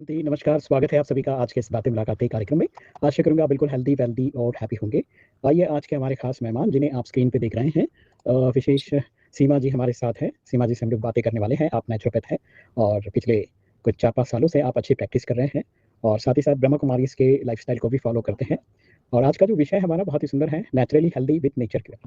जी, नमस्कार, स्वागत है आप सभी का आज के इस बातें मुलाकातें कार्यक्रम में। आशा करूँगा आप बिल्कुल हेल्दी, वेल्दी और हैप्पी होंगे। आइए आज के हमारे ख़ास मेहमान जिन्हें आप स्क्रीन पे देख रहे हैं विशेष सीमा जी हमारे साथ हैं। सीमा जी से हम लोग बातें करने वाले हैं। आप नेचुरोपैथ हैं और पिछले कुछ 4-5 सालों से आप अच्छी प्रैक्टिस कर रहे हैं और साथ ही साथ ब्रह्मा कुमारीज़ के लाइफ़स्टाइल को भी फ़ॉलो करते हैं। और आज का जो विषय हमारा बहुत ही सुंदर है, naturally healthy with nature care.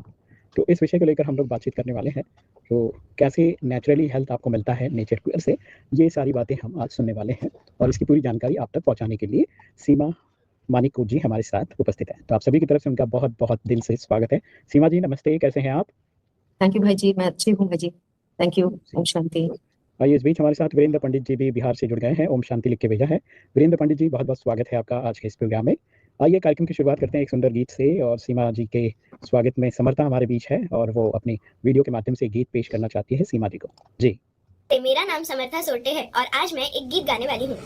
तो इस विषय को लेकर हम लोग बातचीत करने वाले हैं। तो कैसे नेचुरली हेल्थ आपको मिलता है नेचर केयर से, ये सारी बातें हम आज सुनने वाले हैं और इसकी पूरी जानकारी आप तक पहुँचाने के लिए सीमा मानिकू जी हमारे साथ उपस्थित हैं। तो आप सभी की तरफ से उनका बहुत-बहुत दिल से स्वागत है। सीमा जी नमस्ते, कैसे हैं आप? थैंक यू भाई जी, मैं अच्छी हूँ भाई जी। Thank you. ओम शांति। आइए इस बीच हमारे साथ वीरेंद्र पंडित जी भी बिहार से जुड़ गए हैं, ओम शांति लिख के भेजा है। वीरेंद्र पंडित जी बहुत-बहुत स्वागत है आपका आज के इस प्रोग्राम में। आइए कार्यक्रम की शुरुआत करते हैं एक सुंदर गीत से और सीमा जी के स्वागत में समर्था हमारे बीच है और वो अपनी वीडियो के माध्यम से गीत पेश करना चाहती है सीमा जी को। जी। मेरा नाम समर्था सोटे है और आज मैं एक गीत गाने वाली हूँ।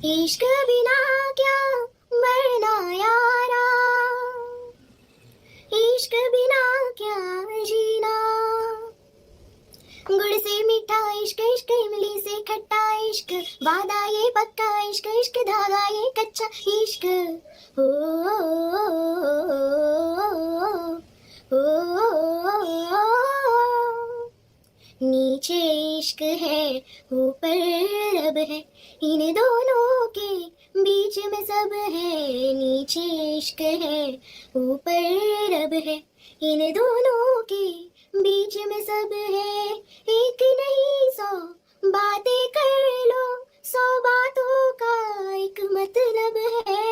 इश्क बिना क्या मरना यारा, इश्क बिना क्या जीना, गुड़ से मीठा इश्क, इश्क इमली से खट्टा इश्क, वादा ये पक्का इश्क, इश्क धागा ये कच्चा इश्क। ओ, नीचे इश्क है ऊपर रब है, इन दोनों के बीच में सब है। नीचे इश्क है ऊपर रब है, इन दोनों के बीच में सब है। एक नहीं 100 बातें कर लो, 100 बातों का एक मतलब है।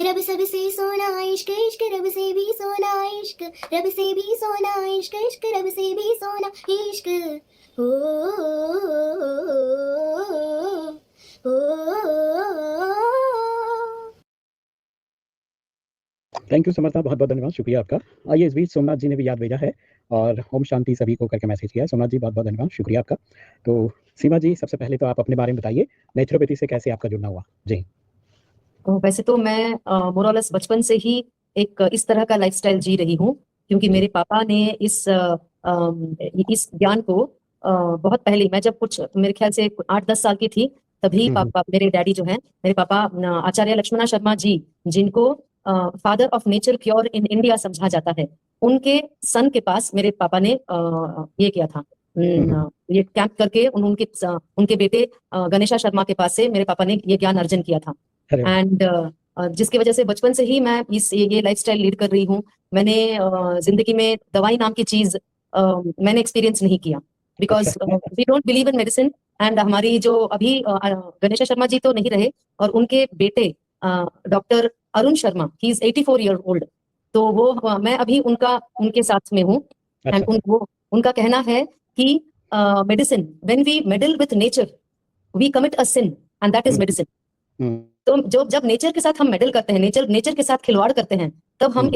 रब सबसे सोना इश्क, इश्क रब से भी सोना इश्क, रब से भी सोना इश्क, इश्क रब से भी सोना इश्क। ओ, थैंक यू समर्था, बहुत-बहुत धन्यवाद, शुक्रिया आपका। आइए इस बीच सोमनाथ जी ने भी याद भेजा है और ओम शांति सभी को करके मैसेज किया है। सोमनाथ जी बहुत-बहुत धन्यवाद, शुक्रिया आपका। तो सीमा जी सबसे पहले तो आप अपने बारे में बताइए, नेचुरोपैथी से कैसे आपका जुड़ना हुआ? जी। वैसे तो मैं मोर और लेस बचपन से ही एक इस तरह का लाइफस्टाइल जी रही हूँ, क्योंकि जी। मेरे पापा ने इस ज्ञान को बहुत पहले, मैं जब कुछ मेरे ख्याल से 8-10 साल की थी, तभी हुँ, हुँ। पापा, मेरे डैडी जो हैं, मेरे पापा आचार्य लक्ष्मणा शर्मा जी, जिनको father of nature cure in India समझा जाता है, उनके सन के पास मेरे पापा ने ये किया था, हुँ, हुँ। ये कैंप करके उनके बेटे गणेशा शर्मा के पास से मेरे पापा ने ये ज्ञान अर्जन किया था। अरे वाह! एंड जिसकी वजह से बचपन से ही मैं ये लाइफस्टाइल लीड कर रही हूँ। मैंने जिंदगी में दवाई नाम की चीज मैंने एक्सपीरियंस नहीं किया, अच्छा। Because we don't believe in medicine. And हमारी जो अभी गणेश शर्मा जी तो नहीं रहे, और उनके बेटे doctor Arun Sharma, he is 84 year old. तो वो मैं अभी उनके साथ में हूँ। एंड अच्छा। उनका कहना है कि medicine, when we meddle with nature, we commit a sin, and that is hmm, medicine. Hmm, तो जब नेचर के साथ हम मेडल करते हैं, नेचर के साथ खिलवाड़ करते हैं, तब हम हुँ।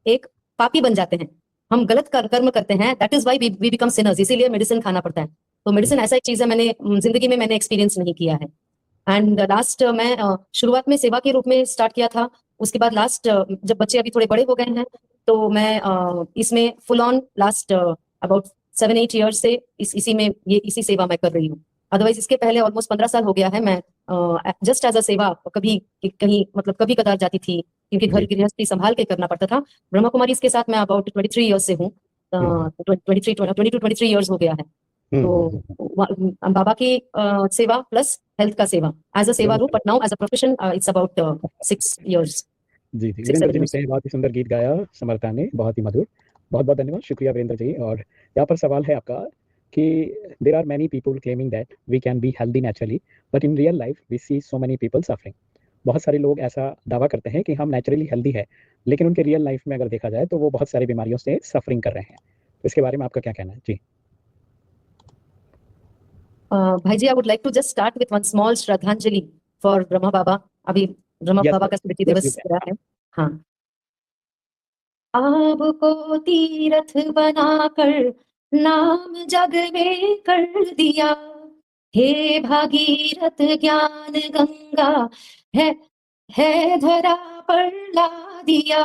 एक पापी बन जाते हैं। हम गलत कर्म करते हैं, that is why we become sinners. इसीलिए मेडिसिन खाना पड़ता है। तो मेडिसिन ऐसा एक चीज है, मैंने जिंदगी में मैंने एक्सपीरियंस नहीं किया है। एंड लास्ट मैं शुरुआत में सेवा के रूप में स्टार्ट किया था। उसके बाद लास्ट जब बच्चे अभी थोड़े बड़े हो गए हैं, तो मैं इसमें full on last about 7-8 years से इसी सेवा मैं कर रही हूँ। अदरवाइज इसके पहले ऑलमोस्ट 15 साल हो गया है, मैं जस्ट एज अ सेवा कभी कहीं, मतलब कभी कदार जाती थी, क्योंकि घर जी। गृहस्थी संभाल के करना पड़ता था। ब्रह्मा कुमारी इसके साथ मैं अबाउट 23 ईयर्स से हूँ। हुँ, 22-23 ईयर्स हो गया है। हुँ, तो हुँ, हुँ। बाबा की सेवा प्लस हेल्थ का सेवा एज अ सेवा ज़रूर, रूप, ज़रूर। But now as a profession it's about 6 years, जी, जी। सिक्स वीरेंद्र सेवन जी ईयर्स लिखते हैं बहुत ही सुंदर गीत गाया समर्था ने, बहुत ही मधुर। बहुत-बहुत धन्यवाद, शुक्रिया वीरेंद्र जी। और यहाँ पर सवाल है आपका कि there are many people claiming that we can be healthy naturally, but in real life we see so many people suffering. बहुत सारे लोग ऐसा दावा करते हैं कि हम नेचुरली हेल्दी है, लेकिन उनके रियल लाइफ में अगर देखा जाए तो वो बहुत सारी बीमारियों से सफरिंग कर रहे हैं। तो इसके बारे में आपका क्या कहना है? जी। भाई जी, I would like to just start with one small shraddhanjali for Brahma Baba. अभी ब्रह्मा यस, बाबा यस। का स्मृति यस, यू दिवस कैन। गया है। हाँ। आपको तीर्थ बनाकर नाम जग में कर दिया, हे भागीरथ ज्ञान गंगा, है है धरा पर ला दिया।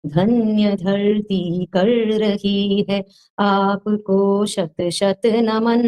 धन्य धरती कर रही है आपको शत शत नमन।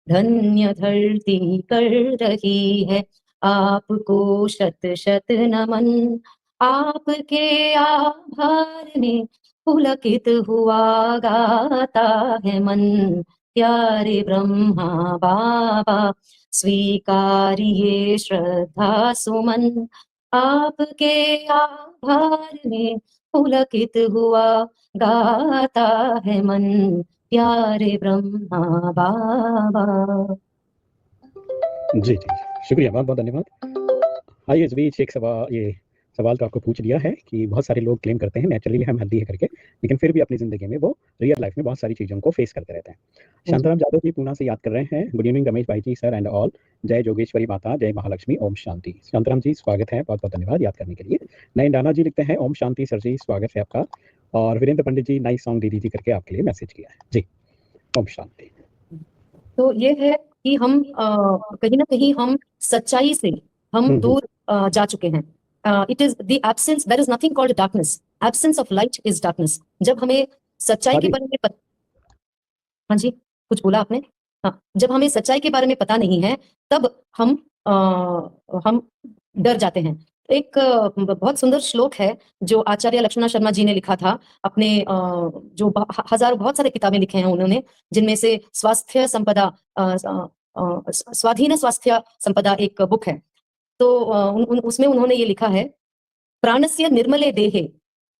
धन्य धरती कर रही है आपको शत शत नमन। आपके आभार में पुलकित हुआ गाता है मन। प्यारे ब्रह्मा बाबा स्वीकारिए श्रद्धा सुमन। आपके आभार में पुलकित हुआ गाता है मन। प्यारे ब्रह्मा बाबा। जी, जी। शुक्रिया, बहुत-बहुत धन्यवाद। आइए इस बीच एक सवाल तो आपको पूछ लिया है कि बहुत सारे लोग क्लेम करते हैं नेचुरली हम हेल्दी है करके, लेकिन फिर भी अपनी ज़िंदगी में वो रियल लाइफ़ में बहुत सारी चीज़ों को फेस करते रहते हैं। शांताराम जादव जी पूना से याद कर रहे हैं। गुड इवनिंग रमेश भाई जी, सर एंड ऑल। जय जोगेश्वरी माता, जय महालक्ष्मी, ओम शांति। शांताराम जी स्वागत है, बहुत-बहुत धन्यवाद याद करने के लिए। नयन राणा जी लिखते हैं ओम शांति सर जी, स्वागत है आपका। और वीरेंद्र पंडित जी नाइस सॉन्ग दीदी जी करके आपके लिए मैसेज किया है। जी, ओम शांति। तो ये है कि हम कहीं ना कहीं हम सच्चाई से हम दूर जा चुके हैं। It is the absence, there is nothing called darkness, absence of light is darkness. जब हमें सच्चाई के बारे में हाँ जी, कुछ बोला आपने? हाँ, जब हमें सच्चाई के बारे में पता नहीं है तब हम डर जाते हैं। एक बहुत सुंदर श्लोक है जो आचार्य लक्ष्मण शर्मा जी ने लिखा था अपने जो हजारों बहुत सारे किताबें लिखे हैं उन्होंने, जिनमें से स्वास्थ्य संपदा स्वाधीन स्वास्थ्य संपदा एक बुक है। तो उसमें उन्होंने ये लिखा है, प्राणस्य निर्मले देहे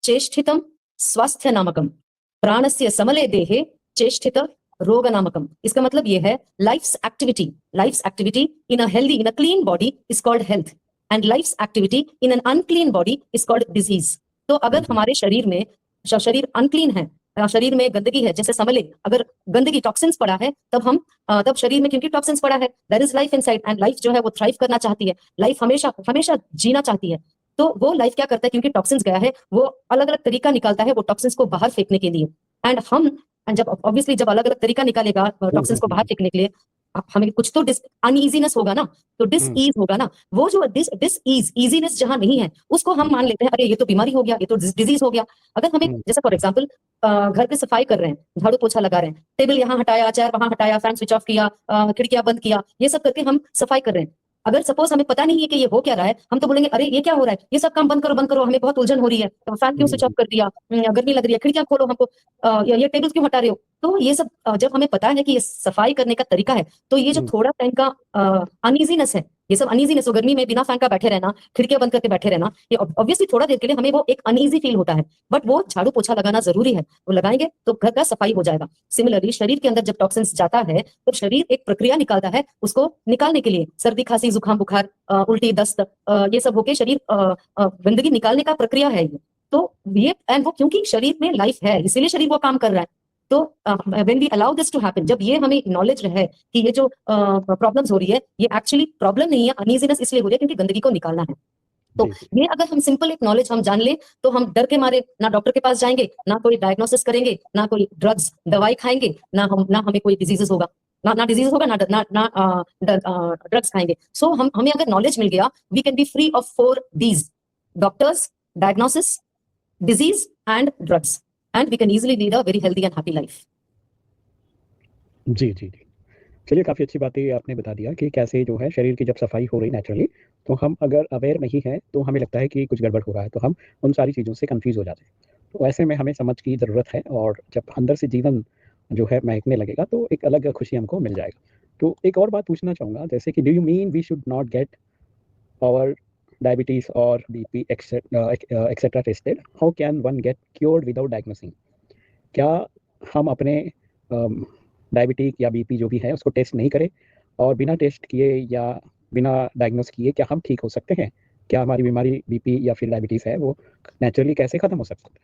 चेष्टितम स्वास्थ्य नामकम, प्राणस्य समले देहे चेष्टित रोग नामकम। इसका मतलब ये है life's activity in a healthy, in a clean body is called health, and life's activity in an unclean body is called disease. तो अगर हमारे शरीर में शरीर अनक्लीन है, शरीर में गंदगी है, जैसे समले, अगर गंदगी टॉक्सिन्स पड़ा है तब शरीर में क्योंकि टॉक्सिन्स पड़ा है, there is life inside, and life जो है वो थ्राइव करना चाहती है, लाइफ हमेशा हमेशा जीना चाहती है। तो वो लाइफ क्या करता है, क्योंकि टॉक्सिन्स गया है, वो अलग अलग तरीका निकालता है वो टॉक्सिन्स को बाहर फेंकने के लिए। एंड जब ऑब्वियसली जब अलग अलग तरीका निकालेगा टॉक्सिन्स को बाहर फेंकने के लिए, हमें कुछ तो अनईजीनेस होगा ना, तो डिसईज होगा ना। वो जो इजीनेस जहां नहीं है उसको हम मान लेते हैं, अरे ये तो बीमारी हो गया, ये तो डिजीज हो गया। अगर हमें जैसे फॉर एग्जाम्पल घर पे सफाई कर रहे हैं, झाड़ू पोछा लगा रहे हैं, टेबल यहाँ हटाया, चेयर वहां हटाया, फैन स्विच ऑफ किया, खिड़कियां बंद किया, ये सब करके हम सफाई कर रहे हैं। अगर सपोज हमें पता नहीं है कि ये हो क्या रहा है, हम तो बोलेंगे अरे ये क्या हो रहा है, ये सब काम बंद करो, हमें बहुत उलझन हो रही है, तो फैन क्यों स्विच ऑफ कर दिया, गर्मी लग रही है, खिड़कियां खोलो, हमको ये टेबल क्यों हटा रहे हो। तो ये सब जब हमें पता है कि ये सफाई करने का तरीका है, तो ये जो थोड़ा टाइम का अनईजीनेस है, ये सब अनईजीनेस हो, गर्मी में बिना फैन का बैठे रहना, खिड़कियां बंद करके बैठे रहना, ये ऑब्वियसली थोड़ा देर के लिए हमें वो एक अनईजी फील होता है, बट वो झाड़ू पोछा लगाना जरूरी है, वो लगाएंगे तो घर का सफाई हो जाएगा। सिमिलरली शरीर के अंदर जब टॉक्सिन्स जाता है तो शरीर एक प्रक्रिया निकालता है उसको निकालने के लिए, सर्दी खांसी जुकाम बुखार उल्टी दस्त ये सब होके शरीर गंदगी निकालने का प्रक्रिया है ये। तो ये एंड वो क्योंकि शरीर में लाइफ है इसीलिए शरीर वो काम कर रहा है। तो when we allow this to happen, जब ये हमें नॉलेज रहे कि ये जो प्रॉब्लम्स हो रही है ये एक्चुअली प्रॉब्लम नहीं है, अनईजीनेस इसलिए हो रही है क्योंकि गंदगी को निकालना है। तो ये अगर हम सिंपल एक नॉलेज हम जान ले तो हम डर के मारे ना डॉक्टर के पास जाएंगे, ना कोई डायग्नोसिस करेंगे, ना कोई ड्रग्स दवाई खाएंगे, ना हमें कोई डिजीजेस होगा, ना डिजीज होगा, ना ड्रग्स खाएंगे। सो हमें अगर नॉलेज मिल गया, we can be free of 4 Ds: doctors, diagnosis, disease and drugs, and we can easily lead a very healthy and happy life. जी, जी, जी। चलिए काफ़ी अच्छी बातें आपने बता दिया कि कैसे जो है शरीर की जब सफाई हो रही नेचुरली, तो हम अगर अवेयर नहीं हैं, तो हमें लगता है कि कुछ गड़बड़ हो रहा है, तो हम उन सारी चीज़ों से कन्फ्यूज़ हो जाते हैं। तो ऐसे में हमें समझ की ज़रूरत है और जब अंदर से जीवन जो है महकने लगेगा, तो एक अलग खुशी हमको मिल जाएगा। तो एक और बात पूछना चाहूँगा, जैसे कि do you mean we should not get our diabetes और BP etcetera tested? How can one get cured without diagnosing? क्या हम अपने डायबिटीज़ या बीपी जो भी है उसको टेस्ट नहीं करें और बिना टेस्ट किए या बिना डायग्नोस किए क्या हम ठीक हो सकते हैं? क्या हमारी बीमारी बीपी या फिर डायबिटीज़ है वो नेचुरली कैसे खत्म हो सकता है?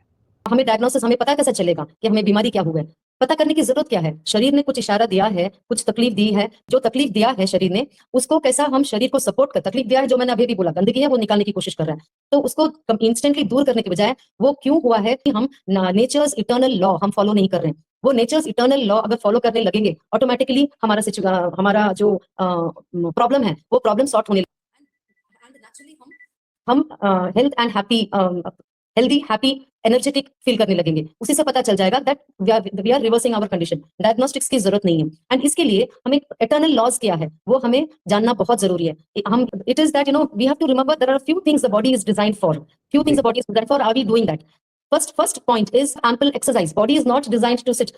हमें डायग्नोसिस हमें पता कैसे चलेगा कि हमें बीमारी क्या हुआ है? पता करने की जरूरत क्या है? शरीर ने कुछ इशारा दिया है, कुछ तकलीफ दी है, जो तकलीफ दिया है शरीर ने, उसको कैसा हम शरीर को सपोर्ट कर, तकलीफ दिया है जो मैंने अभी भी बोला, गंदगी है वो निकालने की कोशिश कर रहा है, तो उसको इंस्टेंटली दूर करने के बजाय वो क्यों हुआ है कि हम नेचर्स इटर्नल लॉ हम फॉलो नहीं कर रहे हैं। वो नेचर्स इटर्नल लॉ अगर फॉलो करने लगेंगे, ऑटोमेटिकली हमारा जो प्रॉब्लम है वो प्रॉब्लम सॉर्ट होने लगेगा। हम health and happy healthy, happy, energetic feel करने लगेंगे। उसी से पता चल जाएगा that we are reversing our condition. Diagnostics की जरूरत नहीं है। एंड इसके लिए हमें इटर्नल लॉज क्या है वो हमें जानना बहुत जरूरी है। हम it is that we have to remember there are few things the body is designed for. Few things the body is designed for, are we doing that? First point is ample exercise. Body is not designed to sit.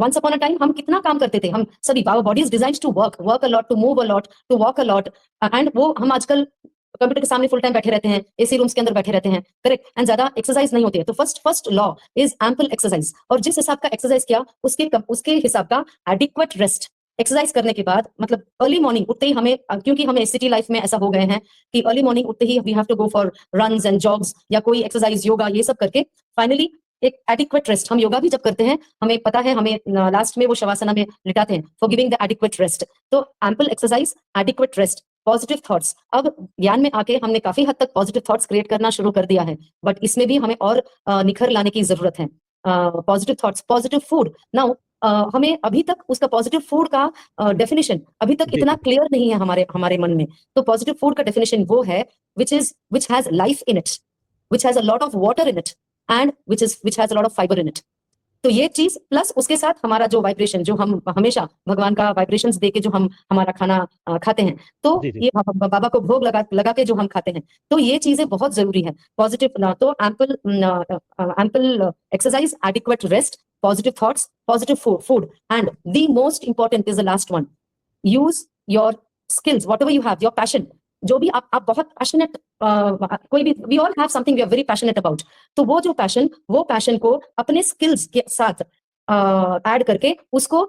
Once upon a time हम कितना काम करते थे, हम सभी, our body is designed to work a lot, to move a lot, to walk a lot, and वो हम आजकल कंप्यूटर के सामने फुल टाइम बैठे रहते हैं, एसी रूम्स के अंदर बैठे रहते हैं, करेक्ट, एंड ज्यादा एक्सरसाइज नहीं होती है। तो first law is ample exercise. और जिस हिसाब का एक्सरसाइज किया उसके हिसाब का एडिक्वेट रेस्ट। एक्सरसाइज करने के बाद मतलब अर्ली मॉर्निंग उठते ही हमें, क्योंकि हमें सिटी लाइफ में ऐसा हो गए हैं कि अर्ली मॉर्निंग उठते ही we have to go for runs and jogs या कोई एक्सरसाइज, योगा, ये सब करके फाइनली एक एडिक्वेट रेस्ट। हम योगा भी जब करते हैं हमें पता है, हमें लास्ट में वो शवासना में लिटाते हैं for giving the adequate rest. तो ample exercise, adequate rest, positive thoughts. अब ज्ञान में आके हमने काफी हद तक पॉजिटिव थॉट्स क्रिएट करना शुरू कर दिया है, बट इसमें भी हमें और निखर लाने की जरूरत है। Positive thoughts, positive food. Now हमें अभी तक उसका पॉजिटिव फूड का डेफिनेशन अभी तक इतना क्लियर नहीं है हमारे मन में। तो पॉजिटिव फूड का डेफिनेशन वो है which has life in it, which has a lot of water in it, and which has a lot of fiber in it. तो ये चीज प्लस उसके साथ हमारा जो वाइब्रेशन, जो हम हमेशा भगवान का वाइब्रेशंस देके जो हम हमारा खाना खाते हैं, तो ये बाबा को भोग लगा के जो हम खाते हैं, तो ये चीजें बहुत जरूरी है। पॉजिटिव, तो ample exercise, adequate rest, positive thoughts, positive food, and the most important is the last one, use your skills, whatever you have, your passion. जो भी आप बहुत पैशनेट, कोई भी, we all have something we are very passionate about, तो वो passion को अपने स्किल्स के साथ ऐड करके उसको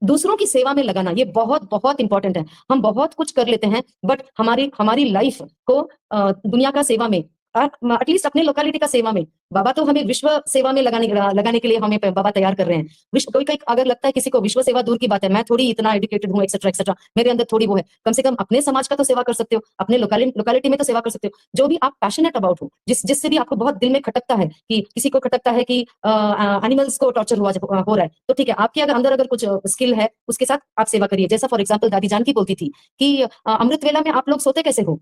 दूसरों की सेवा में लगाना, ये बहुत बहुत इंपॉर्टेंट है। हम बहुत कुछ कर लेते हैं, बट हमारी लाइफ को दुनिया का सेवा में, एटलीस्ट अपने लोकेलिटी का सेवा में, बाबा तो हमें विश्व सेवा में लगाने के लिए हमें बाबा तैयार कर रहे हैं। विश्व, कोई अगर लगता है किसी को विश्व सेवा दूर की बात है, मैं थोड़ी इतना एजुकेटेड हूँ, एक्सेट्रा एक्सेट्रा, मेरे अंदर थोड़ी वो है, कम से कम अपने समाज का तो सेवा कर सकते हो, अपने लोकेलिटी में तो सेवा कर सकते हो। जो भी आप पैशनेट अबाउट हो, जिससे भी आपको बहुत दिल में खटकता है, कि किसी को खटकता है कि एनिमल्स को टॉर्चर हो रहा है, तो ठीक है, आपके अंदर कुछ स्किल है, उसके साथ आप सेवा करिए। जैसा फॉर एग्जाम्पल दादी जानकी बोलती थी कि अमृत वेला में आप लोग सोते कैसे हो?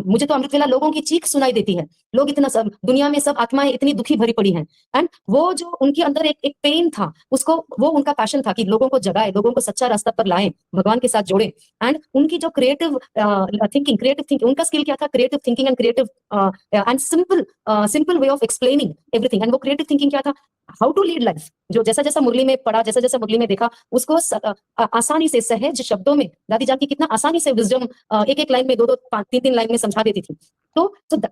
मुझे तो अमृत वेला लोगों की चीख सुनाई देती है, लोग इतना सब, दुनिया में सब आत्माएं इतनी दुखी भरी पड़ी हैं, एंड वो जो उनके अंदर एक पेन था, उसको, वो उनका पैशन था कि लोगों को जगाए, लोगों को सच्चा रास्ता पर लाएं, भगवान के साथ जोड़े। एंड उनकी जो क्रिएटिव थिंकिंग, उनका स्किल क्या था? Creative thinking and creative and simple way of explaining everything. And वो क्रिएटिव थिंकिंग क्या था? How to lead life. जो जैसा मुरली में पढ़ा, जैसा मुरली में देखा, उसको आसानी से, सहज शब्दों में दादी जानकी कितना आसानी से विजडम एक लाइन में, 2-2, 3-3 लाइन में समझा देती थी। तो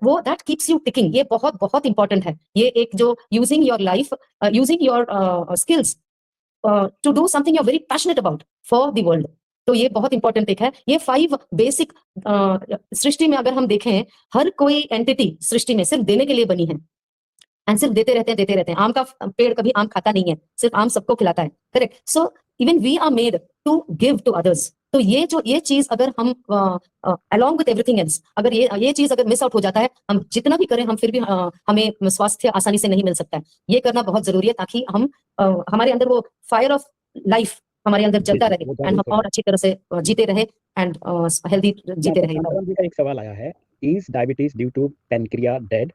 वो दैट कीप्स यू टिकिंग। ये बहुत बहुत इंपॉर्टेंट है। ये एक जो using your life, using your skills to do something you are very passionate about for the world, तो ये बहुत इंपॉर्टेंट एक है। ये 5 बेसिक, सृष्टि में अगर हम देखें, हर कोई एंटिटी सृष्टि में सिर्फ देने के लिए बनी है, एंड सिर्फ देते रहते हैं। आम का पेड़ कभी आम खाता नहीं है, सिर्फ आम सबको खिलाता है, correct. So even we are made to give to others. तो ये चीज अगर हम अलोंग विद एवरीथिंग एल्स, अगर ये चीज अगर मिस आउट हो जाता है, हम जितना भी करें, हम फिर भी हमें स्वास्थ्य आसानी से नहीं मिल सकता है। ये करना बहुत जरूरी है, ताकि हम हमारे अंदर वो फायर ऑफ लाइफ हमारे अंदर जलता रहे, एंड हम और अच्छी तरह से जीते रहे, एंड हेल्दी जीते रहे। एक सवाल आया है, is diabetes due to pancreas dead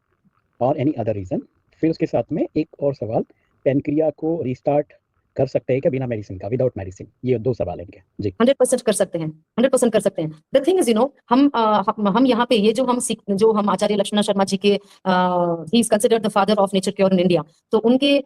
और एनी अदर रीजन? फिर उसके साथ में एक और सवाल, पैनक्रिया को रिस्टार्ट कर सकते हैं क्या बिना मेडिसिन का, विदाउट मेडिसिन? ये 2 सवाल हैं जी। 100% कर सकते हैं, 100% कर सकते हैं। द थिंग इज, हम यहाँ पे ये जो हम आचार्य लक्ष्मण शर्मा जी के, he is considered the father of nature cure in India, तो उनके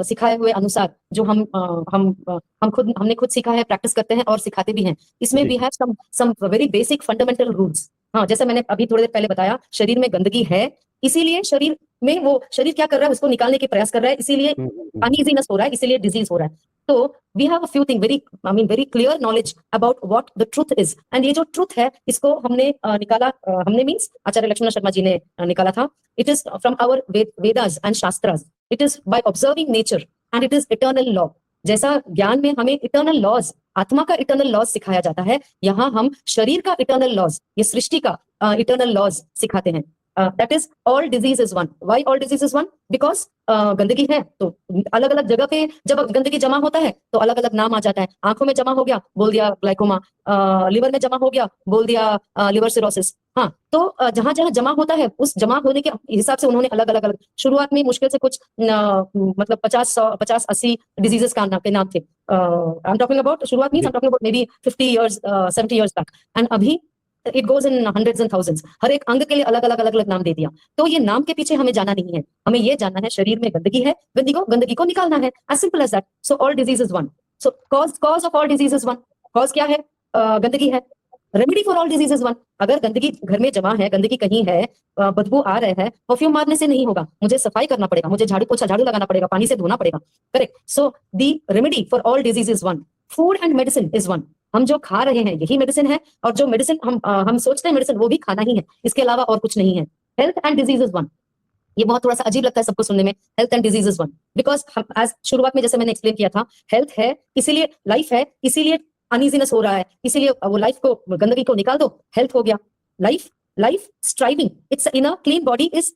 सिखाए हुए अनुसार जो हमने खुद सीखा है, प्रैक्टिस करते हैं और सिखाते भी हैं। इसमें we have some very basic fundamental rules. हाँ, जैसे मैंने अभी थोड़ी देर पहले बताया, शरीर में गंदगी है, इसीलिए शरीर में वो शरीर क्या कर रहा है, उसको निकालने के प्रयास कर रहा है, इसीलिए अनईजीनेस हो रहा है, इसीलिए डिजीज हो रहा है। तो we have a few thing, very clear knowledge about what the truth is. And ये जो ट्रुथ है, इसको हमने निकाला, हमने मीन्स आचार्य लक्ष्मण शर्मा जी ने निकाला था। It is from our Vedas and shastras, it is by observing nature, and it is eternal law. जैसा ज्ञान में हमें इटर्नल लॉज, आत्मा का इटर्नल लॉज सिखाया जाता है, यहाँ हम शरीर का इटर्नल लॉज, ये सृष्टि का इटर्नल लॉज सिखाते हैं। That is all disease is one. Why all disease is one? Because गंदगी है तो अलग अलग जगह पे जब गंदगी जमा होता है तो अलग अलग नाम आ जाता है. आंखों में जमा हो गया, बोल दिया ग्लाइकोमा. लिवर में जमा हो गया, बोल दिया लिवर सिरोसिस. हाँ, तो जहां जहां जमा होता है उस जमा होने के हिसाब से उन्होंने अलग अलग शुरुआत में मुश्किल से कुछ मतलब 50-80 डिजीजेस के नाम थे. आई एम टॉकिंग अबाउट शुरुआत means I am talking about maybe 50 years 70 years back. And अभी it goes in hundreds and thousands. हर एक अंग के लिए अलग अलग अलग अलग नाम दे दिया. तो ये नाम के पीछे हमें जाना नहीं है, हमें ये जानना है शरीर में गंदगी है, गंदगी को निकालना है. As simple as that. So all disease is one. So cause of all disease is one. Cause क्या है? गंदगी है. Remedy for all disease is one. अगर गंदगी घर में जमा है, गंदगी कहीं है, बदबू आ रहे हैं, परफ्यूम मारने से नहीं होगा, मुझे सफाई करना पड़ेगा, मुझे झाड़ू लगाना पड़ेगा, पानी से धोना पड़ेगा. Correct. So the remedy for all disease is one. Food and medicine is one. हम जो खा रहे हैं यही मेडिसिन है, और जो मेडिसिन हम सोचते हैं मेडिसिन वो भी खाना ही है, इसके अलावा और कुछ नहीं है. Health and disease is one. ये बहुत थोड़ा सा अजीब लगता है सबको सुनने में. Health and disease is one because as शुरुआत में जैसे मैंने एक्सप्लेन किया था, हेल्थ है इसीलिए लाइफ है, इसीलिए अनइजीनेस हो रहा है, इसीलिए वो लाइफ को गंदगी को निकाल दो, हेल्थ हो गया. Life striving, it's in a clean body is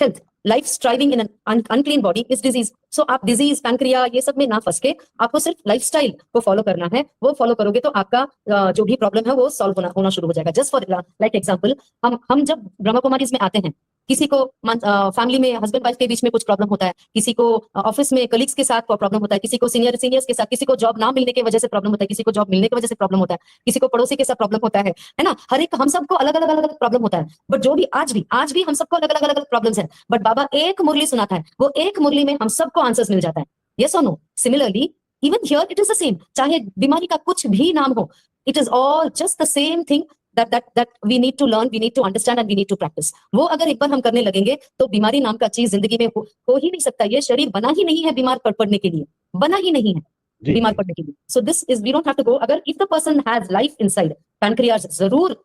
health. Life striving in an unclean body is disease. So आप डिजीज, पैंक्रिया ये सब में ना फंस के आपको सिर्फ लाइफस्टाइल को फॉलो करना है. वो फॉलो करोगे तो आपका जो भी प्रॉब्लम है वो सॉल्व होना शुरू हो जाएगा. जस्ट फॉर लाइक एग्जांपल, हम जब ब्रह्मा कुमारीज में आते हैं, किसी को फैमिली में हस्बैंड वाइफ के बीच में कुछ प्रॉब्लम होता है, किसी को ऑफिस में कलीग्स के साथ प्रॉब्लम होता है, किसी को सीनियर्स के साथ, किसी को जॉब ना मिलने की वजह से प्रॉब्लम होता है, किसी को जॉब मिलने की वजह से प्रॉब्लम होता है, किसी को पड़ोसी के साथ प्रॉब्लम होता है ना. हर एक हम सबको अलग अलग प्रॉब्लम होता है. बट जो भी आज भी हम सबको अलग अलग प्रॉब्लम्स है. बट बाबा एक मुरली सुनाता है, वो एक मुरली में हम सबको आंसर्स मिल जाता है. यस और no? Similarly even here it is the same. चाहे बीमारी का कुछ भी नाम हो, it is all just the same thing that we need to learn, we need to understand and we need to practice. वो अगर एक बार हम करने लगेंगे तो बीमारी नाम का चीज जिंदगी में हो ही नहीं सकता. ये शरीर बना ही नहीं है बीमार पड़ने के लिए, बना ही नहीं है बीमार पड़ने के लिए. So this is, we don't have to go. अगर if the person has life inside, pancreas जरूर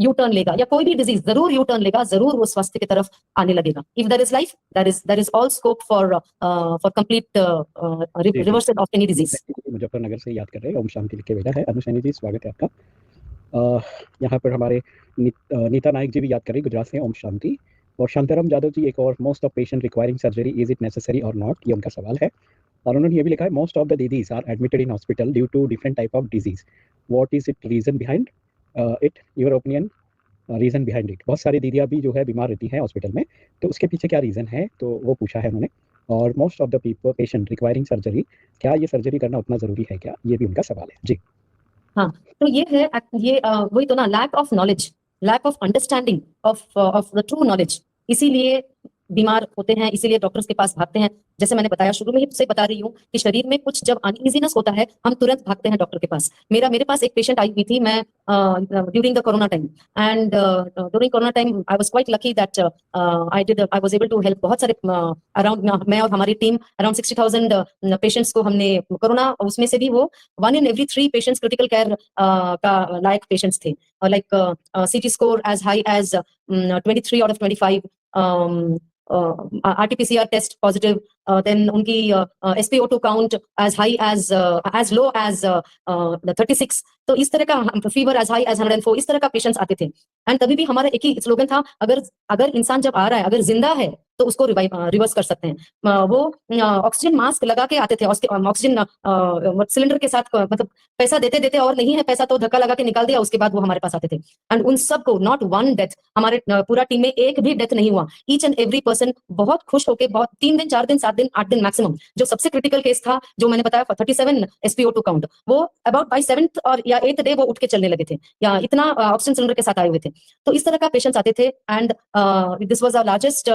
यू टर्न लेगा, या कोई भी डिजीज जरूर यू टर्न लेगा, जरूर वो स्वास्थ्य की तरफ आने लगेगा. If there is life, there is all scope for complete reversal of any disease. Muzaffarnagar से याद कर रहे हैं, ओम शांति लिख के भेजा है. अनुशैनी जी स्वागत है आपका. यहाँ पर हमारे नीता नायक जी भी याद कर रही है गुजरात से, ओम शांति. और शांताराम जादव जी एक और, most of patient requiring surgery, is it necessary और नॉट, ये उनका सवाल है. और उन्होंने ये भी लिखा है, most of the didis are admitted in hospital due to different type of disease, what is it reason behind it, your opinion reason behind it. बहुत सारी दीदियाँ भी जो है बीमार रहती हैं हॉस्पिटल में, तो उसके पीछे क्या रीजन है, तो वो पूछा है उन्होंने. और most of the people patient requiring surgery, क्या ये सर्जरी करना उतना जरूरी है क्या, ये भी उनका सवाल है जी. हाँ, तो ये है वही तो ना, lack of knowledge, lack of understanding of the true knowledge. इसीलिए बीमार होते हैं, इसीलिए डॉक्टर्स के पास भागते हैं. जैसे मैंने बताया, शुरू में ही से बता रही हूँ कि शरीर में कुछ जब अनइजीनेस होता है हम तुरंत भागते हैं डॉक्टर के पास. मेरे पास एक पेशेंट आई हुई थी, मैं during the corona time, and during corona time I was quite lucky that I was able to help बहुत सारे अराउंड, मैं और हमारी टीम अराउंड 60,000 पेशेंट्स को हमने कोरोना, उसमें से भी वो 1 in every 3 patients critical care का लायक पेशेंट्स थे. Like CT score as high as 23 out of 25, RT-PCR test positive, then उनकी SpO2 count as high as low as 36. तो इस तरह का फीवर एज हाई एज 104, इस तरह का पेशेंट्स आते थे. एंड तभी भी हमारा एक ही स्लोगन था, अगर इंसान जब आ रहा है, अगर जिंदा है तो उसको रिवर्स कर सकते हैं. वो ऑक्सीजन मास्क लगा के आते थे, ऑक्सीजन सिलेंडर के साथ, मतलब पैसा देते और नहीं है पैसा तो धक्का लगा के निकाल दिया, उसके बाद वो हमारे पास आते थे. एंड उन सबको नॉट वन डेथ, हमारे पूरा टीम में एक भी डेथ नहीं हुआ. ईच एंड एवरी पर्सन बहुत खुश होके, बहुत 3 दिन 4 दिन 7 दिन 8 दिन मैक्सिमम. जो सबसे क्रिटिकल केस था, जो मैंने बताया 37 SpO2 काउंट, वो अबाउट बाय 7th और या 8th डे वो उठ के चलने लगे थे, या इतना ऑक्सीजन सिलेंडर के साथ आए हुए थे. तो इस तरह का पेशेंट्स आते थे. And this was our largest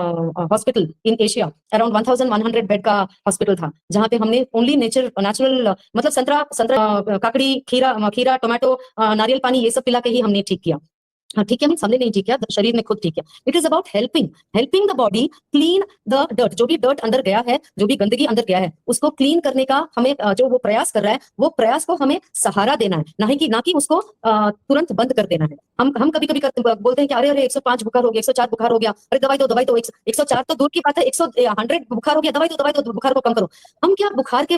hospital in Asia. Around 1100 bed का हॉस्पिटल था, जहां पे हमने ओनली नेचुरल मतलब संतरा, काकड़ी, खीरा, टोमेटो, नारियल पानी, ये सब पिला के ही हमने ठीक किया. हाँ, ठीक है, हमने नहीं ठीक किया, शरीर में खुद ठीक किया. It is about helping the body clean the dirt. जो भी डर्ट अंदर गया है, जो भी गंदगी अंदर गया है, उसको क्लीन करने का हमें जो वो प्रयास कर रहा है, वो प्रयास को हमें सहारा देना है, ना कि उसको तुरंत बंद कर देना है. हम कभी बोलते हैं कि अरे 105 बुखार हो गया, 104 बुखार हो गया, अरे दवाई दो. 104 तो दूर की बात है, 100 बुखार हो गया, दवाई दो, बुखार को कम करो. हम क्या बुखार के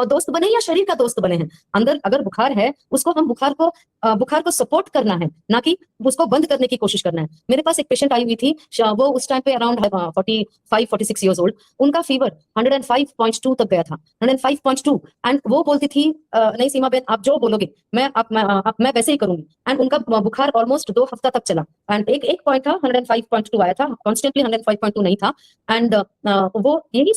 दोस्त बने या शरीर का दोस्त बने हैं? अंदर अगर बुखार है, उसको हम बुखार को सपोर्ट करना है, ना कि उसको बंद करने की कोशिश करना है। मेरे पास एक पेशेंट आई हुई थी, वो उस टाइम पे अराउंड 45-46 इयर्स ओल्ड, उनका फीवर 105.2 तक गया था, 105.2, एंड वो बोलती थी नहीं सीमा बहन आप जो बोलोगे मैं वैसे ही करूंगी। एंड उनका बुखार ऑलमोस्ट 2 हफ्ता तक चला, एंड एक पॉइंट था 105.2 आया था, कॉन्स्टेंटली 105.2 नहीं था, एंड वो यही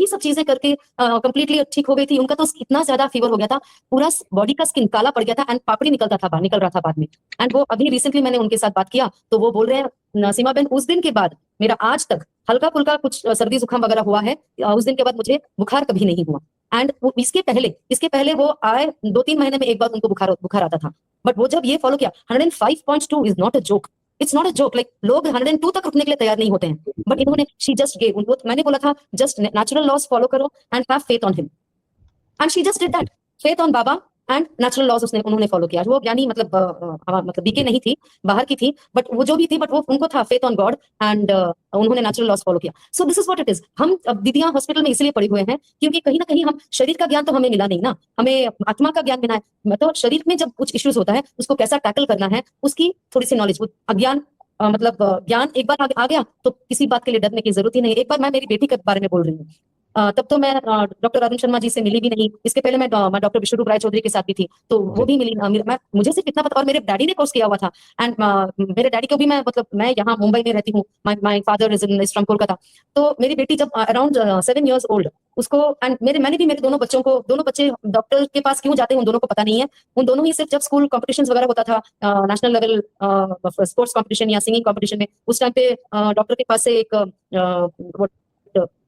सब चीजें करके कंप्लीटली ठीक हो गई थी। उनका तो इतना ज्यादा फीवर हो गया था, पूरा बॉडी का स्किन काला पड़ गया था, एंड पापड़ी निकल रहा था बाद में। एंड वो अभी रिसेंटली मैंने उनके साथ बात किया तो वो बोल रहे हैं सीमा बहन उस दिन के बाद मेरा आज तक हल्का फुल्का कुछ सर्दी जुकाम वगैरह हुआ है, उस दिन के बाद मुझे बुखार कभी नहीं हुआ। एंड इसके पहले वो आए 2-3 महीने में एक बार उनको बुखार आता था, बट वो जब ये फॉलो किया 105.2 is not a joke, it's not a joke, like लोग 102 तक रुकने के लिए तैयार नहीं होते हैं, बट इन्होंने शी जस्ट गेव, उनको मैंने बोला था जस्ट नेचुरल लॉज फॉलो करो and have faith on him, and she just did that, faith on Baba and natural laws उन्होंने फॉलो किया। वो ज्ञानी मतलब बीके नहीं थी, बाहर की थी, बट वो जो भी थी, बट वो उनको था फेथ ऑन गॉड, एंड उन्होंने नेचुरल लॉज फॉलो किया। So this is what it is. हम अब दीदियां हॉस्पिटल में इसलिए पड़े हुए हैं क्योंकि कहीं ना कहीं हम शरीर का ज्ञान तो हमें मिला नहीं ना, हमें आत्मा का ज्ञान मिला है। मतलब शरीर में जब कुछ इश्यूज होता है उसको कैसा टैकल करना है उसकी थोड़ी सी नॉलेज, अज्ञान ज्ञान एक बार आ गया तो किसी बात के लिए डरने की जरूरत ही नहीं। एक बार मैं मेरी बेटी के बारे में बोल रही हूँ, तब तो मैं डॉक्टर अरुण शर्मा जी से मिली भी नहीं, इसके पहले मैं डॉक्टर विश्वरूप राय चौधरी के साथ भी थी, तो वो भी मिली, मुझे सिर्फ इतना पता, और मेरे डैडी ने कोर्स किया हुआ था, एंड मेरे डैडी को भी मैं यहाँ मुंबई में रहती हूँ, my father is from Kolkata, तो मेरी बेटी जब अराउंड 7 इयर्स ओल्ड उसको, एंड मैंने भी मेरे दोनों बच्चे डॉक्टर के पास क्यों जाते हैं उन दोनों को पता नहीं है, उन दोनों ही सिर्फ जब स्कूल कॉम्पिटिशन वगैरह होता था, नेशनल लेवल स्पोर्ट्स कॉम्पिटिशन या सिंगिंग कॉम्पिटिशन में, उस टाइम पे डॉक्टर के पास से एक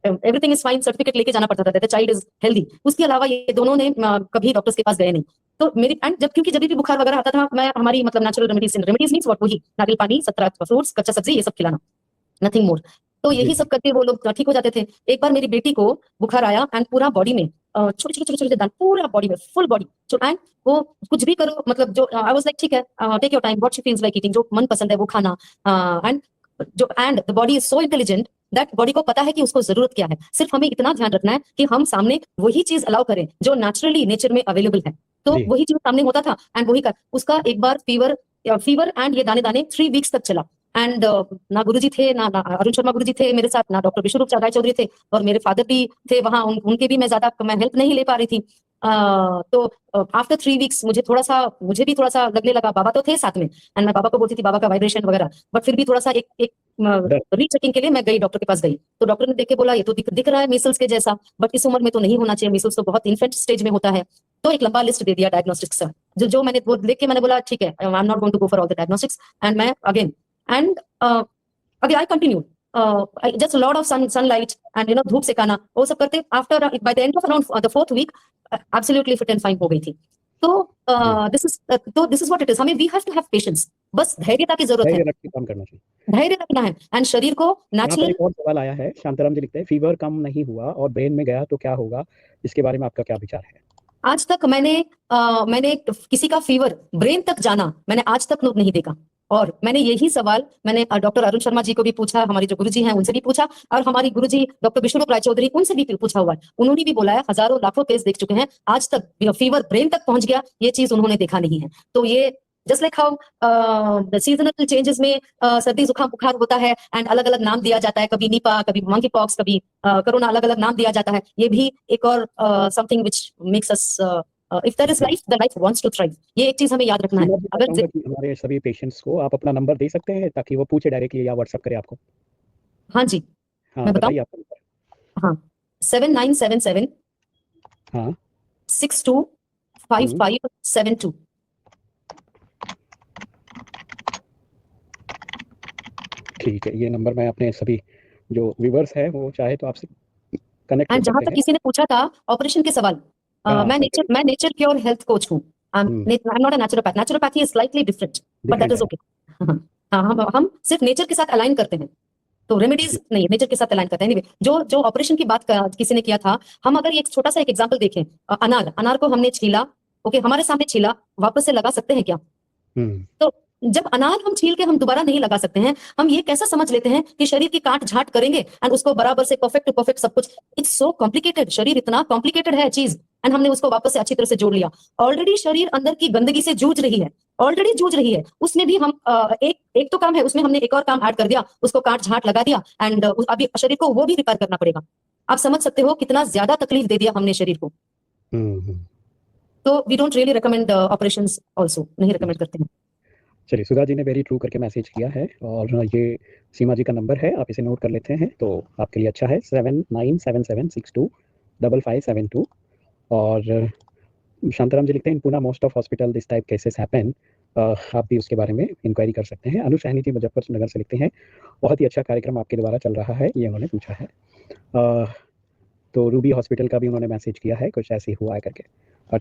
एवरीथिंग इज फाइन सर्टिफिकेट लेके जाना पड़ता था, दैट चाइल्ड इज हेल्दी। उसके अलावा ये दोनों ने कभी डॉक्टर्स के पास गए नहीं। तो मेरी एंड क्योंकि जब भी बुखार वगैरह आता था मैं हमारी मतलब नेचुरल रेमेडीज मींस व्हाट, वही नारियल पानी, 17 फ्रूट्स, कच्चा सब्जी, ये सब खिलाना, नथिंग मोर। तो यही सब करके वो लोग ठीक हो जाते थे। एक बार मेरी बेटी को बुखार आया एंड पूरा बॉडी में छोटे दाने, पूरा बॉडी में, फुल बॉडी, एंड वो कुछ भी करो, मतलब जो आई वाज लाइक ठीक है, take your time, what she feels like eating, जो मन पसंद है वो खाना, and the body is so intelligent that body को पता है कि उसको जरूरत क्या है। सिर्फ हमें इतना ध्यान रखना है कि हम सामने वही चीज अलाउ करें जो नेचुरली नेचर में अवेलेबल है। तो वही चीज सामने होता था एंड वही कर, उसका एक बार फीवर एंड ये दाने 3 वीक्स तक चला, एंड ना गुरुजी थे, ना अरुण शर्मा गुरुजी थे मेरे साथ, ना डॉक्टर विश्वरूप राय चौधरी थे, और मेरे फादर भी थे वहां, उनके भी मैं हेल्प नहीं ले पा रही थी। तो आफ्टर 3 वीक्स मुझे भी थोड़ा सा लगने लगा, बाबा तो थे साथ में, एंड मैं बाबा को बोलती थी बाबा का वाइब्रेशन वगैरह, बट फिर भी थोड़ा सा एक रीचेकिंग के लिए मैं गई, डॉक्टर के पास गई, तो डॉक्टर ने देख के बोला ये तो दिख रहा है मीसल्स के जैसा, बट इस उम्र में तो नहीं होना चाहिए, मीसल्स तो बहुत इन्फेंट स्टेज में होता है। तो एक लंबा लिस्ट दे दिया डायग्नोस्टिक्स का, जो मैंने वो देख के मैंने बोला ठीक है, I am not going to go for all the diagnostics, and मैं again I continue just a lot of sunlight and धूप सेकाना, वो सब करते, after by the end of around the 4th week absolutely fit and fine हो गई थी। तो this is what it is. हमें we have to have patience, बस धैर्यता की जरूरत है, धैर्य रख के काम करना चाहिए, धैर्य रखना है, एंड शरीर को नेचुरल। एक और सवाल आया है, शांताराम जी लिखते हैं फीवर कम नहीं हुआ और ब्रेन में गया तो क्या होगा, इसके बारे में आपका क्या विचार है? आज तक मैंने किसी का फीवर ब्रेन तक जाना मैंने आज तक नहीं देखा, और मैंने यही सवाल मैंने डॉक्टर अरुण शर्मा जी को भी पूछा, हमारी जो गुरुजी हैं उनसे भी पूछा, और हमारी गुरुजी डॉक्टर विश्वरूप राय चौधरी उनसे भी पूछा हुआ है, उन्होंने भी बोला है हजारों लाखों केस देख चुके हैं, आज तक फीवर ब्रेन तक पहुंच गया ये चीज उन्होंने देखा नहीं है। तो ये just like how seasonal changes में सर्दी जुकाम बुखार होता है एंड अलग अलग नाम दिया जाता है, कभी निपा, कभी मंकी पॉक्स, कभी कोरोना, अलग अलग नाम दिया जाता है, ये भी एक और something which makes us if there is life the life wants to thrive, ये एक चीज हमें याद रखना है। अगर हमारे सभी पेशेंट्स को आप अपना नंबर दे सकते हैं ताकि वो पूछे डायरेक्टली या व्हाट्सएप करे आपको? हाँ जी, मैं बताऊं? हाँ, 7977 हाँ 625572। ठीक है, ये नंबर मैं अपने सभी जो व्यूअर्स है वो चाहे तो आपसे कनेक्ट कर सकते हैं। जहां तक किसी ने पूछा था ऑपरेशन के सवाल, मैं नेचर क्योर हेल्थ कोच हूँ, आई am not a naturopath, naturopathy is slightly different but that is okay. हम सिर्फ नेचर के साथ अलाइन करते हैं, तो रेमेडीज नहीं, नेचर के साथ अलाइन करते हैं। anyway, जो ऑपरेशन की बात किसी ने किया था, हम अगर एक छोटा सा एक एग्जांपल देखें, अनार को हमने छीला, ओके, हमारे सामने छीला, वापस से लगा सकते हैं क्या? तो जब अनार हम छील के हम दोबारा नहीं लगा सकते हैं, हम ये कैसा समझ लेते हैं कि शरीर की काट छांट करेंगे एंड उसको बराबर से परफेक्ट टू परफेक्ट सब कुछ, इट्स सो कॉम्प्लिकेटेड, शरीर इतना कॉम्प्लिकेटेड है चीज, एंड हमने उसको वापस से अच्छी तरह से जोड़ लिया। ऑलरेडी शरीर अंदर की गंदगी से जूझ रही है, ऑलरेडी जूझ रही है, उसमें भी हम एक तो काम है, उसमें हमने एक और काम ऐड कर दिया, उसको काट झाट लगा दिया एंड अभी शरीर को वो भी रिपेयर करना पड़ेगा। आप समझ सकते हो कितना ज्यादा तकलीफ दे दिया हमने शरीर को। तो we don't really recommend operations also, नहीं रिकमेंड करते हैं। चलिए, सुधा जी ने वेरी ट्रू करके मैसेज किया है और ये सीमा जी का नंबर है, आप इसे नोट कर लेते हैं तो आपके लिए अच्छा है, 7977625572। और शांताराम जी लिखते हैं in Pune most of hospital this type cases happen, आप भी उसके बारे में इंक्वायरी कर सकते हैं। अनु सहनी जी मुजफ्फरनगर से लिखते हैं बहुत ही अच्छा कार्यक्रम आपके द्वारा चल रहा है, ये उन्होंने पूछा है। तो रूबी हॉस्पिटल का भी उन्होंने मैसेज किया है, कुछ ऐसे हुआ है करके।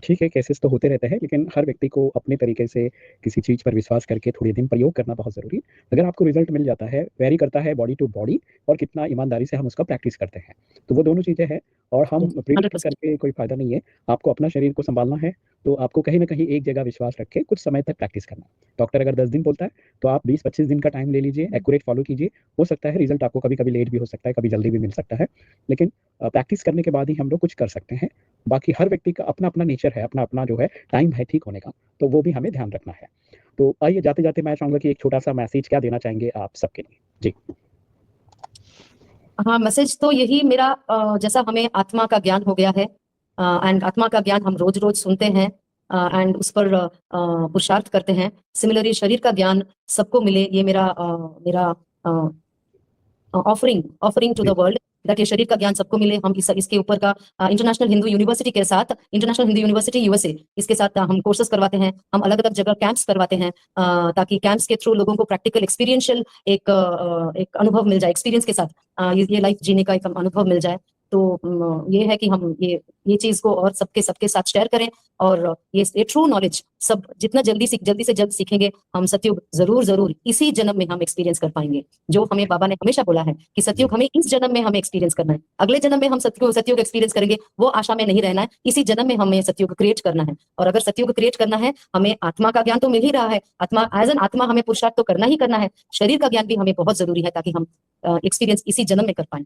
ठीक है, केसेस तो होते रहते हैं, लेकिन हर व्यक्ति को अपने तरीके से किसी चीज़ पर विश्वास करके थोड़े दिन प्रयोग करना बहुत ज़रूरी है। अगर आपको रिजल्ट मिल जाता है, वेरी करता है बॉडी टू बॉडी और कितना ईमानदारी से हम उसका प्रैक्टिस करते हैं, तो वो दोनों चीज़ें हैं। और हम प्रिडिक्ट 100% करके कोई फ़ायदा नहीं है, आपको अपना शरीर को संभालना है, तो आपको कहीं न कहीं एक जगह विश्वास रख के कुछ समय तक प्रैक्टिस करना है। डॉक्टर अगर 10 दिन बोलता है, तो आप 20-25 दिन का टाइम ले लीजिए, एक्यूरेट फॉलो कीजिए। हो सकता है रिजल्ट आपको कभी-कभी लेट भी हो सकता है, कभी जल्दी भी मिल सकता है, लेकिन प्रैक्टिस करने के बाद ही हम लोग कुछ कर सकते हैं। बाकी हर व्यक्ति का अपना-अपना नेचर है, अपना-अपना जो है टाइम है ठीक होने का, तो वो भी हमें ध्यान रखना है। तो आइए जाते-जाते मैं चाहूँगा कि एक छोटा-सा मैसेज क्या देना चाहेंगे आप सबके लिए? जी। हाँ, मैसेज तो यही मेरा जैसा हमें आत्मा का ज्ञान हो गया है एंड आत्मा का ज्ञान हम रोज-रोज सुनते हैं एंड उस पर पुरुषार्थ करते हैं। सिमिलरली शरीर का ज्ञान सबको मिले, ये मेरा offering to the world that ये शरीर का ज्ञान सबको मिले। हम इसके ऊपर का इंटरनेशनल हिंदू यूनिवर्सिटी के साथ, इंटरनेशनल हिंदू यूनिवर्सिटी यूएसए, इसके साथ हम कोर्सेज करवाते हैं, हम अलग-अलग जगह कैंप्स करवाते हैं ताकि कैंप्स के थ्रू लोगों को प्रैक्टिकल एक्सपीरियंशियल एक अनुभव मिल जाए, एक्सपीरियंस के साथ ये लाइफ जीने का एक अनुभव मिल जाए। तो ये है कि हम ये चीज को और सबके साथ शेयर करें और ये ट्रू नॉलेज सब जितना जल्दी से जल्द सीखेंगे, हम सतयुग जरूर इसी जन्म में हम एक्सपीरियंस कर पाएंगे। जो हमें बाबा ने हमेशा बोला है कि सतयुग हमें इस जन्म में हमें एक्सपीरियंस करना है, अगले जन्म में हम सतयुग एक्सपीरियंस करेंगे, वो आशा में नहीं रहना है, इसी जन्म में हमें सतयुग क्रिएट करना है। और अगर सतयुग क्रिएट करना है, हमें आत्मा का ज्ञान तो मिल ही रहा है, आत्मा एज एन आत्मा हमें पुरुषार्थ तो करना ही करना है, शरीर का ज्ञान भी हमें बहुत जरूरी है ताकि हम एक्सपीरियंस इसी जन्म में कर पाए।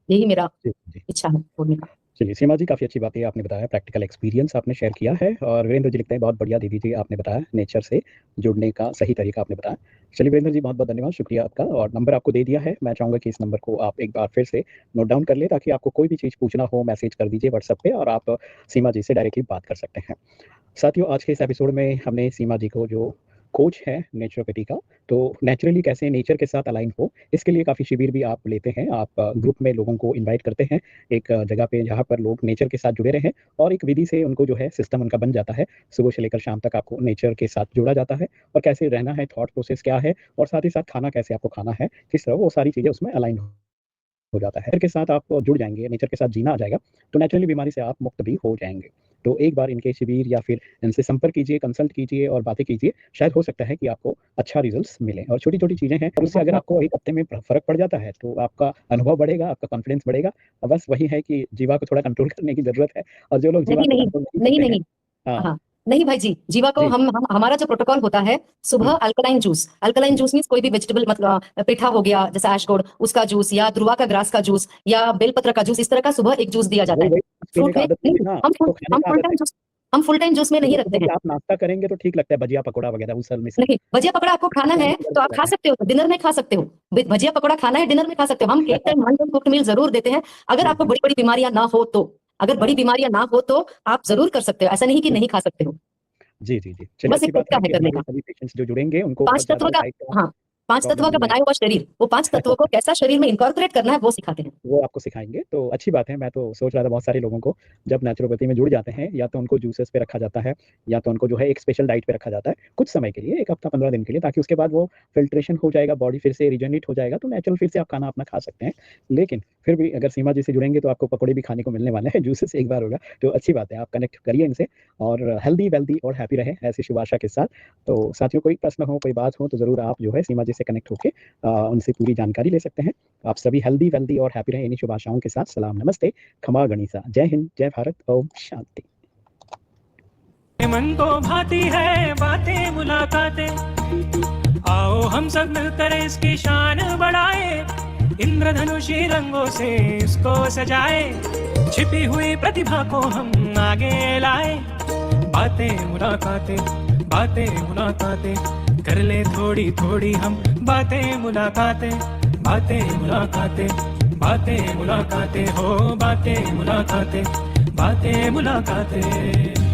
यही मेरा इच्छा है बोलने का। चलिए, सीमा जी काफ़ी अच्छी बातें आपने बताया, प्रैक्टिकल एक्सपीरियंस आपने शेयर किया है। और वीरेंद्र जी लिखते हैं बहुत बढ़िया दीदी जी, आपने बताया नेचर से जुड़ने का सही तरीका आपने बताया। चलिए वीरेंद्र जी, बहुत-बहुत धन्यवाद, शुक्रिया आपका। और नंबर आपको दे दिया है, मैं चाहूँगा कि इस नंबर को आप एक बार फिर से नोट डाउन कर लें, ताकि आपको कोई भी चीज़ पूछना हो मैसेज कर दीजिए व्हाट्सएप पे और आप सीमा जी से डायरेक्टली बात कर सकते हैं। साथियों, आज के इस एपिसोड में हमने सीमा जी को जो कोच है नेचुरोपैथी का, तो नेचुरली कैसे नेचर के साथ अलाइन हो, इसके लिए काफ़ी शिविर भी आप लेते हैं। आप ग्रुप में लोगों को इनवाइट करते हैं एक जगह पे जहाँ पर लोग नेचर के साथ जुड़े रहें, और एक विधि से उनको जो है सिस्टम उनका बन जाता है। सुबह से लेकर शाम तक आपको नेचर के साथ जोड़ा जाता है और कैसे रहना है, थॉट प्रोसेस क्या है, और साथ ही साथ खाना कैसे आपको खाना है, किस तरह, वो सारी चीज़ें उसमें अलाइन हो जाता है। नेचर के साथ आप जुड़ जाएँगे, नेचर के साथ जीना आ जाएगा, तो नेचुरली बीमारी से आप मुक्त भी हो जाएँगे। तो एक बार इनके शिविर या फिर इनसे संपर्क कीजिए, कंसल्ट कीजिए और बातें कीजिए, शायद हो सकता है कि आपको अच्छा रिजल्ट्स मिले। और छोटी-छोटी चीज़ें हैं, और उससे अगर आपको 1 हफ्ते में फ़र्क पड़ जाता है, तो आपका अनुभव बढ़ेगा, आपका कॉन्फिडेंस बढ़ेगा। बस वही है कि जीवा को थोड़ा कंट्रोल करने की ज़रूरत है, और जो लोग जीवा को कंट्रोल नहीं करते हैं, हाँ, हाँ, नहीं भाई जी, जीवा को जी। हम हमारा जो प्रोटोकॉल होता है, सुबह अल्कलाइन जूस मीन्स कोई भी वेजिटेबल, मतलब पेठा हो गया जैसे एशगोर्ड, उसका जूस, या ध्रुवा का ग्रास का जूस, या बेलपत्र का जूस, इस तरह का सुबह एक जूस दिया जाता है। वही पीने फ्रूट का में आदत नहीं, नहीं है ना, आपको खाने का आदत है। हम फुल टाइम जूस में नहीं रखते हैं। आप नाश्ता करेंगे तो ठीक लगता है, भजिया पकोड़ा वगैरह उस सब में से। नहीं, भजिया पकौड़ा आपको खाना है तो आप खा सकते हो, डिनर में खा सकते हो। भजिया पकौड़ा खाना है, डिनर में खा सकते हो। हम एक टाइम हंड कुक्ड मील जरूर देते हैं, अगर आपको बड़ी-बड़ी बीमारियां ना हो तो। अगर बड़ी बीमारियां ना हो तो आप जरूर कर सकते हो, ऐसा नहीं कि नहीं खा सकते हो। जी। चलिए, बस अच्छी एक बात तरीका है है कि करने हमारे का। सभी पेशेंट्स जो जुड़ेंगे उनको 5 तत्वों का, हाँ, 5 तत्वों का प्रॉब्लम बनाया हुआ शरीर, वो 5 तत्वों को कैसा शरीर में इनकॉर्पोरेट करना है वो सिखाते हैं। वो आपको सिखाएँगे, तो अच्छी बात है। मैं तो सोच रहा था बहुत सारे लोगों को जब नेचुरोपैथी में जुड़ जाते हैं, या तो उनको जूसेस पे रखा जाता है, या तो उनको जो है एक स्पेशल डाइट पे रखा जाता है, कुछ समय के लिए, 1 हफ्ता 15 दिन के लिए, ताकि उसके बाद वो फिल्ट्रेशन हो जाएगा, बॉडी फिर से रिजेनरेट हो जाएगा, तो नेचुरल फिर से आप खाना अपना खा सकते हैं। लेकिन फिर भी अगर सीमा जी से जुड़ेंगे तो आपको पकौड़े भी खाने को मिलने वाले हैं, जूसेस एक बार होगा, तो अच्छी बात है। आप कनेक्ट करिए इनसे और हेल्दी, वेल्दी और हैप्पी रहें, ऐसी शुभ आशा के साथ। तो साथियों, कोई प्रश्न हो, कोई बात हो, तो ज़रूर आप जो है सीमा जी से कनेक्ट होके उनसे पूरी जानकारी ले सकते हैं। आप सभी हेल्दी, वेल्दी और हैप्पी रहें, इन्हीं शुभ आशाओं के साथ सलाम, नमस्ते, खमा गणिसा, जय हिंद, जय भारत, ओम शांति। मन को भाती है बातें मुलाकातें, आओ हम सब मिलकर इसकी शान बढ़ाए, इंद्रधनुषी रंगों से इसको सजाए, छिपी हुई प्रतिभा को हम आगे लाए। बातें मुलाकातें, बातें मुलाकातें, कर ले थोड़ी थोड़ी हम बातें मुलाकातें, बातें मुलाकातें, बातें मुलाकातें, हो बातें मुलाकातें, बातें मुलाकातें।